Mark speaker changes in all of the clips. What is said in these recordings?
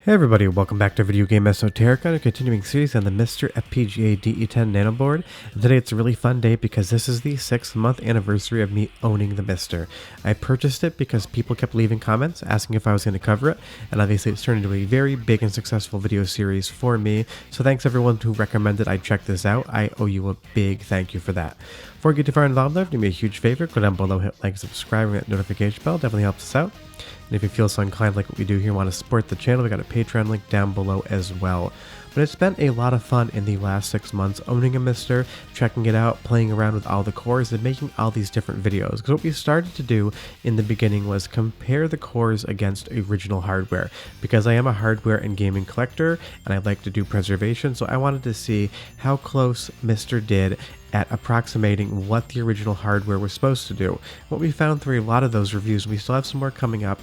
Speaker 1: Hey everybody, welcome back to Video Game Esoterica and a continuing series on the MiSTer FPGA DE10 Nano board. And today it's a really fun day because this is the 6-month anniversary of me owning the MiSTer. I purchased it because people kept leaving comments asking if I was going to cover it, and obviously it's turned into a very big and successful video series for me, so thanks everyone who recommended I check this out. I owe you a big thank you for that. Before we get too far involved though, do me a huge favor, go down below, hit like, subscribe, and that notification bell, definitely helps us out. And if you feel so inclined like what we do here, want to support the channel, we got a Patreon link down below as well. But it's been a lot of fun in the last 6 months owning a MiSTer, checking it out, playing around with all the cores, and making all these different videos. Because what we started to do in the beginning was compare the cores against original hardware. Because I am a hardware and gaming collector, and I like to do preservation, so I wanted to see how close MiSTer did at approximating what the original hardware was supposed to do. What we found through a lot of those reviews, and we still have some more coming up,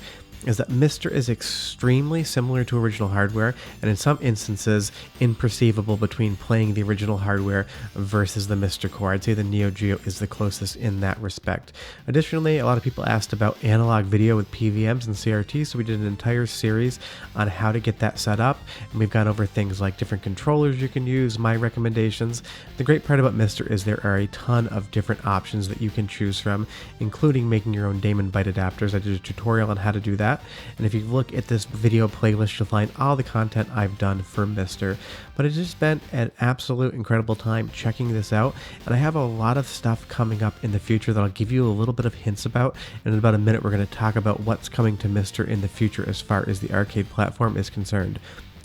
Speaker 1: is that MiSTer is extremely similar to original hardware, and in some instances imperceivable between playing the original hardware versus the MiSTer core. I'd say the Neo Geo is the closest in that respect. Additionally, a lot of people asked about analog video with PVMs and CRT, so we did an entire series on how to get that set up, and we've gone over things like different controllers you can use, my recommendations. The great part about MiSTer is there are a ton of different options that you can choose from, including making your own Damon Byte adapters. I did a tutorial on how to do that. And if you look at this video playlist, you'll find all the content I've done for MiSTer. But it's just been an absolute incredible time checking this out, and I have a lot of stuff coming up in the future that I'll give you a little bit of hints about. And in about a minute, we're going to talk about what's coming to MiSTer in the future as far as the arcade platform is concerned.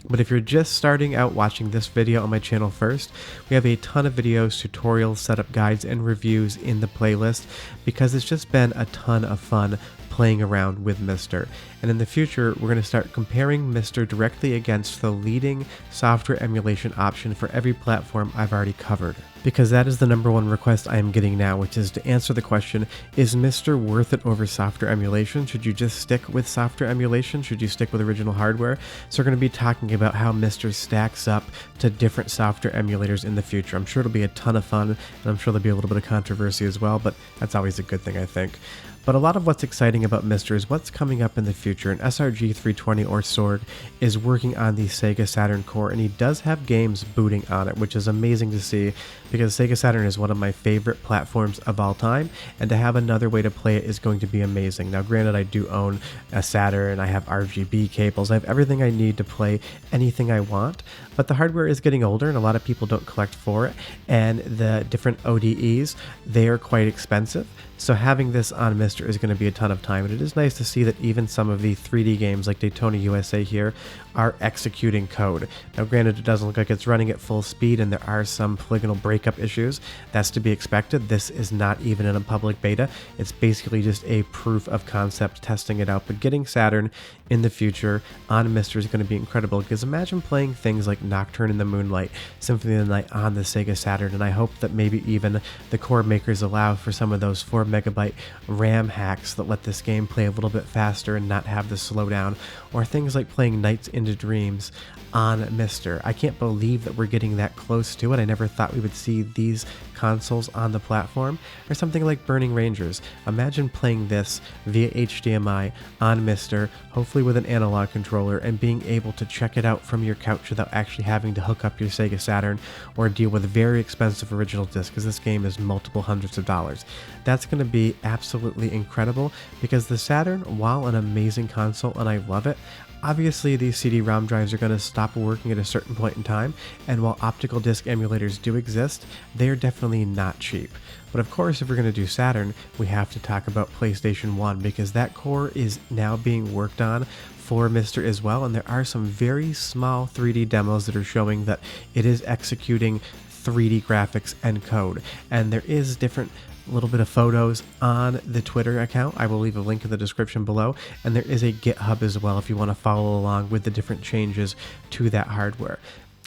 Speaker 1: But if you're just starting out watching this video on my channel first, we have a ton of videos, tutorials, setup guides, and reviews in the playlist because it's just been a ton of fun playing around with MiSTer. And in the future, we're going to start comparing MiSTer directly against the leading software emulation option for every platform I've already covered. Because that is the #1 request I am getting now, which is to answer the question, is MiSTer worth it over software emulation? Should you just stick with software emulation? Should you stick with original hardware? So we're going to be talking about how MiSTer stacks up to different software emulators in the future. I'm sure it'll be a ton of fun, and I'm sure there'll be a little bit of controversy as well, but that's always a good thing, I think. But a lot of what's exciting about MiSTer is what's coming up in the future, and SRG 320 or Sorg is working on the Sega Saturn core, and he does have games booting on it, which is amazing to see because Sega Saturn is one of my favorite platforms of all time, and to have another way to play it is going to be amazing. Now granted, I do own a Saturn, I have RGB cables, I have everything I need to play anything I want, but the hardware is getting older and a lot of people don't collect for it, and the different ODEs, they are quite expensive. So having this on MiSTer is going to be a ton of time, and it is nice to see that even some of the 3D games like Daytona USA here are executing code. Now granted, it doesn't look like it's running at full speed and there are some polygonal breakup issues. That's to be expected. This is not even in a public beta. It's basically just a proof of concept testing it out, but getting Saturn in the future on MiSTer is going to be incredible because imagine playing things like Nocturne in the Moonlight, Symphony of the Night on the Sega Saturn, and I hope that maybe even the core makers allow for some of those 4MB RAM hacks that let this game play a little bit faster and not have the slowdown, or things like playing Nights into Dreams on MiSTer. I can't believe that we're getting that close to it. I never thought we would see these consoles on the platform, or something like Burning Rangers. Imagine playing this via HDMI on MiSTer, hopefully with an analog controller, and being able to check it out from your couch without actually having to hook up your Sega Saturn or deal with very expensive original discs, because this game is multiple hundreds of dollars. That's going to be absolutely incredible because the Saturn, while an amazing console and I love it, obviously these CD-ROM drives are going to stop working at a certain point in time, and while optical disc emulators do exist, they're definitely not cheap. But of course, if we're going to do Saturn, we have to talk about PlayStation 1 because that core is now being worked on for MiSTer as well, and there are some very small 3D demos that are showing that it is executing 3D graphics and code, and there is different little bit of photos on the Twitter account. I will leave a link in the description below, and there is a GitHub as well if you want to follow along with the different changes to that hardware.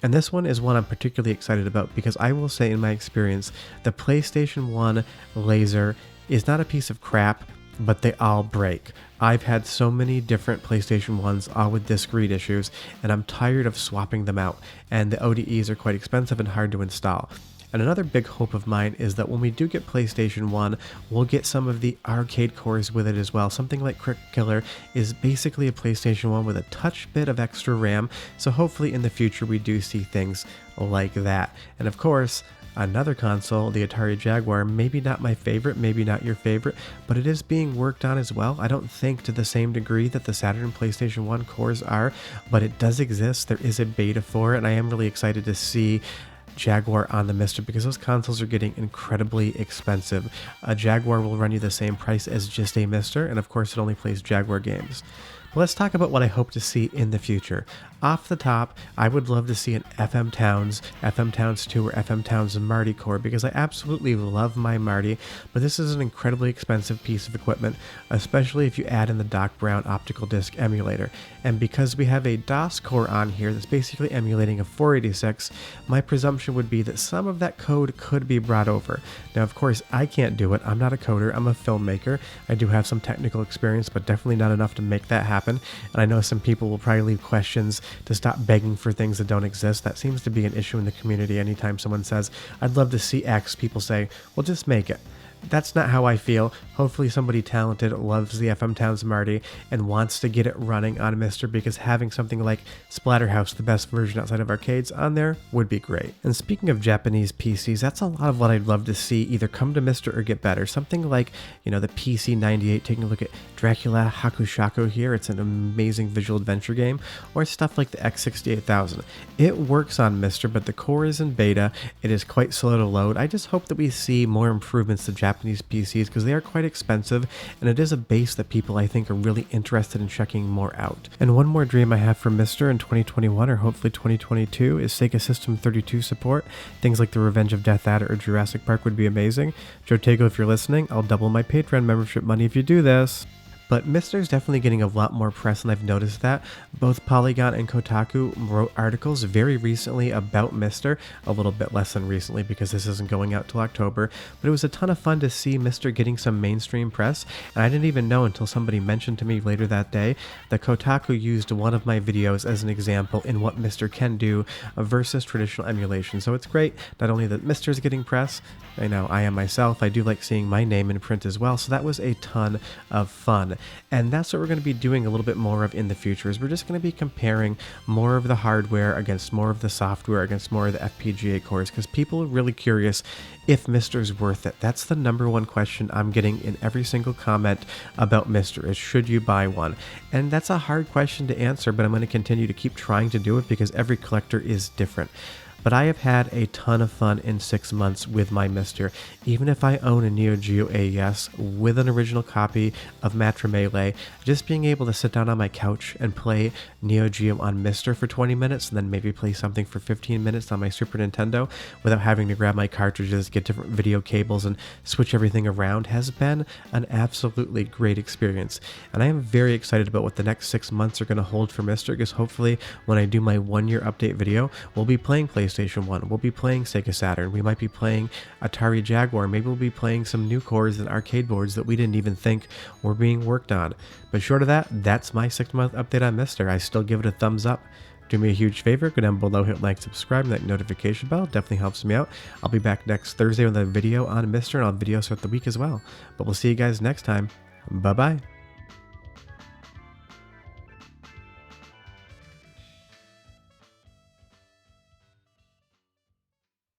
Speaker 1: And this one is one I'm particularly excited about because I will say in my experience, the PlayStation 1 laser is not a piece of crap, but they all break. I've had so many different PlayStation 1s, all with disc read issues, and I'm tired of swapping them out, and the ODEs are quite expensive and hard to install. And another big hope of mine is that when we do get PlayStation 1, we'll get some of the arcade cores with it as well. Something like Crick Killer is basically a PlayStation 1 with a touch bit of extra RAM, so hopefully in the future we do see things like that. And of course, another console, the Atari Jaguar, maybe not my favorite, maybe not your favorite, but it is being worked on as well. I don't think to the same degree that the Saturn and PlayStation 1 cores are, but it does exist. There is a beta for it, and I am really excited to see Jaguar on the MiSTer because those consoles are getting incredibly expensive. A Jaguar will run you the same price as just a MiSTer, and of course it only plays Jaguar games. But let's talk about what I hope to see in the future. Off the top, I would love to see an FM Towns 2 or FM Towns Marty core because I absolutely love my Marty, but this is an incredibly expensive piece of equipment, especially if you add in the Doc Brown optical disc emulator. And because we have a DOS core on here that's basically emulating a 486, my presumption would be that some of that code could be brought over. Now, of course, I can't do it. I'm not a coder. I'm a filmmaker. I do have some technical experience, but definitely not enough to make that happen. And I know some people will probably leave questions to stop begging for things that don't exist. That seems to be an issue in the community. Anytime someone says, I'd love to see X, people say, well, just make it. That's not how I feel. Hopefully somebody talented loves the FM Towns Marty and wants to get it running on MiSTer because having something like Splatterhouse, the best version outside of arcades, on there would be great. And speaking of Japanese PCs, that's a lot of what I'd love to see either come to MiSTer or get better. Something like, you know, the PC98, taking a look at Dracula Hakushaku here. It's an amazing visual adventure game. Or stuff like the X68000. It works on MiSTer, but the core is in beta. It is quite slow to load. I just hope that we see more improvements to Japanese PCs because they are quite expensive, and it is a base that people I think are really interested in checking more out. And one more dream I have for MiSTer in 2021 or hopefully 2022 is Sega System 32 support. Things like the Revenge of Death Adder or Jurassic Park would be amazing. Joe Tego, if you're listening, I'll double my Patreon membership money if you do this. But MiSTer is definitely getting a lot more press, and I've noticed that. Both Polygon and Kotaku wrote articles very recently about MiSTer, a little bit less than recently because this isn't going out till October, but it was a ton of fun to see MiSTer getting some mainstream press, and I didn't even know until somebody mentioned to me later that day that Kotaku used one of my videos as an example in what MiSTer can do versus traditional emulation. So it's great, not only that MiSTer is getting press, I know I am myself, I do like seeing my name in print as well, so that was a ton of fun. And that's what we're going to be doing a little bit more of in the future, is we're just going to be comparing more of the hardware against more of the software against more of the FPGA cores, because people are really curious if MiSTer is worth it. That's the number one question I'm getting in every single comment about MiSTer, is should you buy one? And that's a hard question to answer, but I'm going to continue to keep trying to do it because every collector is different. But I have had a ton of fun in 6 months with my MiSTer. Even if I own a Neo Geo AES with an original copy of Matra Melee, just being able to sit down on my couch and play Neo Geo on MiSTer for 20 minutes and then maybe play something for 15 minutes on my Super Nintendo without having to grab my cartridges, get different video cables, and switch everything around has been an absolutely great experience. And I am very excited about what the next 6 months are going to hold for MiSTer, because hopefully when I do my 1-year update video, we'll be playing PlayStation 1, we'll be playing Sega Saturn, we might be playing Atari Jaguar, maybe we'll be playing some new cores and arcade boards that we didn't even think were being worked on. But short of that, that's my 6-month update on MiSTer. I still give it a thumbs up. Do me a huge favor, go down below, hit like, subscribe, and that notification bell definitely helps me out. I'll be back next Thursday with a video on MiSTer, and I'll have videos throughout the week as well. But we'll see you guys next time. Bye-bye.